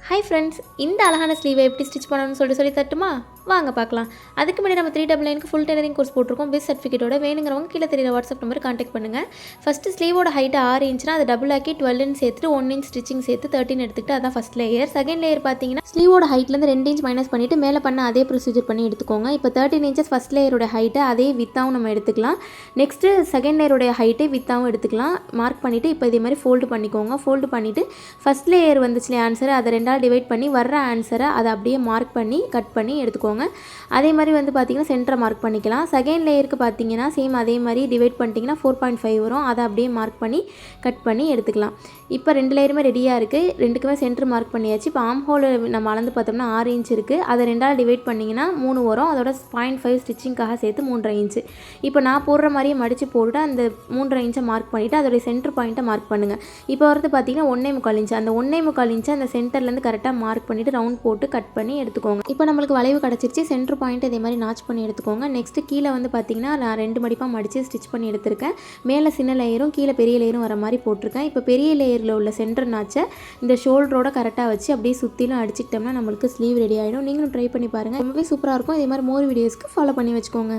Hi friends, இந்த அழகான ஸ்லீவை எப்படி ஸ்டிச் பண்ணணும்னு சொல்லி தட்டுமா? வாங்க பார்க்கலாம். அதுக்கு முன்னாடி நம்ம 399க்கு ஃபுல் டெய்லரிங் கோர்ஸ் போட்டிருக்கோம். வித் சர்டிஃபிகேட்டோட வேணுங்கிறவங்க கீழே தெரியுற வாட்ஸ்அப் நம்பர் கான்டாக்ட் பண்ணுங்கள். ஃபஸ்ட்டு ஸ்லீவோட ஹைட் 6 இன்ச்னா அதை டபுள் ஆக்கி 12 சேர்த்துட்டு 1 இன்ச் ஸ்டிச்சிங் சேர்த்து 13 எடுத்துக்கிட்டு அதான் ஃபஸ்ட் லேயர். செகண்ட் லேயர் பார்த்தீங்கன்னா ஸ்லீவோட ஹைட்லேருந்து 2 இன்ச் மைனஸ் பண்ணிவிட்டு மேலே பண்ண அதே ப்ரொசீஜர் பண்ணி எடுத்துக்கோங்க. இப்போ 13 இன்ச்சஸ் ஃபஸ்ட் லேயரோட ஹைட்டை அதே வித்தாகவும் நம்ம எடுத்துக்கலாம். நெக்ஸ்ட்டு செகண்ட் லேயரோட ஹைட்டை வித்தாகவும் எடுத்துக்கலாம். மார்க் பண்ணிவிட்டு இப்போ இதே மாதிரி ஃபோல்டு பண்ணிக்கோங்க. ஃபோல்டு பண்ணிவிட்டு ஃபஸ்ட் லேயர் வந்துச்சுல ஆன்சர் அதை ரெண்டாவது டிவைட் பண்ணி வர்ற ஆன்சரை அதை அப்படியே மார்க் பண்ணி கட் பண்ணி எடுத்துக்கோங்க. அதே மாதிரி வந்து பார்த்திங்கன்னா சென்டரை மார்க் பண்ணிக்கலாம். செகண்ட் லேயருக்கு பார்த்தீங்கன்னா சேம் அதே மாதிரி டிவைட் பண்ணிட்டீங்கன்னா 4.5 வரும். அதை அப்படியே மார்க் பண்ணி கட் பண்ணி எடுத்துக்கலாம். இப்போ 2 லேயருமே ரெடியாக இருக்குது. ரெண்டுக்குமே சென்டர் மார்க் பண்ணியாச்சு. இப்போ ஆம் ஹோல் நம்ம அளந்து பார்த்தோம்னா 6 இன்ச் இருக்குது. அதை ரெண்டாவது டிவைட் பண்ணிங்கன்னா 3 வரும். அதோட 0.5 ஸ்டிச்சிங்காக சேர்த்து 3.5 இன்ச்சு. இப்போ நான் போடுற மாதிரியே மடித்து போட்டு அந்த 3.5 இன்ச்சை மார்க் பண்ணிவிட்டு அதோடைய சென்டர் பாயிண்ட்டை மார்க் பண்ணுங்கள். இப்போ வரது பார்த்திங்கன்னா 1.25 இன்ச்சு. அந்த 1.25 இன்ச்சு அந்த சென்டர்லேருந்து கரெக்டாக மார்க் பண்ணிவிட்டு ரவுண்ட் போட்டு கட் பண்ணி எடுத்துக்கோங்க. இப்போ நம்மளுக்கு வளைவு கிடச்சிருச்சு. சென்டர் பாயிண்ட் இதே மாதிரி நாச் பண்ணி எடுத்துக்கோங்க. நெக்ஸ்ட்டு கீழே வந்து பார்த்திங்கன்னா நான் 2 மடிப்பாக மடித்து ஸ்டிச் பண்ணி எடுத்திருக்கேன். மேலே சின்ன லேயரும் கீழே பெரிய லேயரும் வர மாதிரி போட்டிருக்கேன். இப்போ பெரிய லேயரில் உள்ள சென்டர் நாச்சை இந்த ஷோல்டரோட கரெக்டாக வச்சு அப்படியே சுற்றிலும் அடிச்சிக்கிட்டோம்னா நம்மளுக்கு ஸ்லீவ் ரெடி ஆகிடும். நீங்களும் ட்ரை பண்ணி பாருங்கள். ரொம்பவே சூப்பராக இருக்கும். இதே மாதிரி மோர் வீடியோஸ்க்கு ஃபாலோ பண்ணி வச்சுக்கோங்க.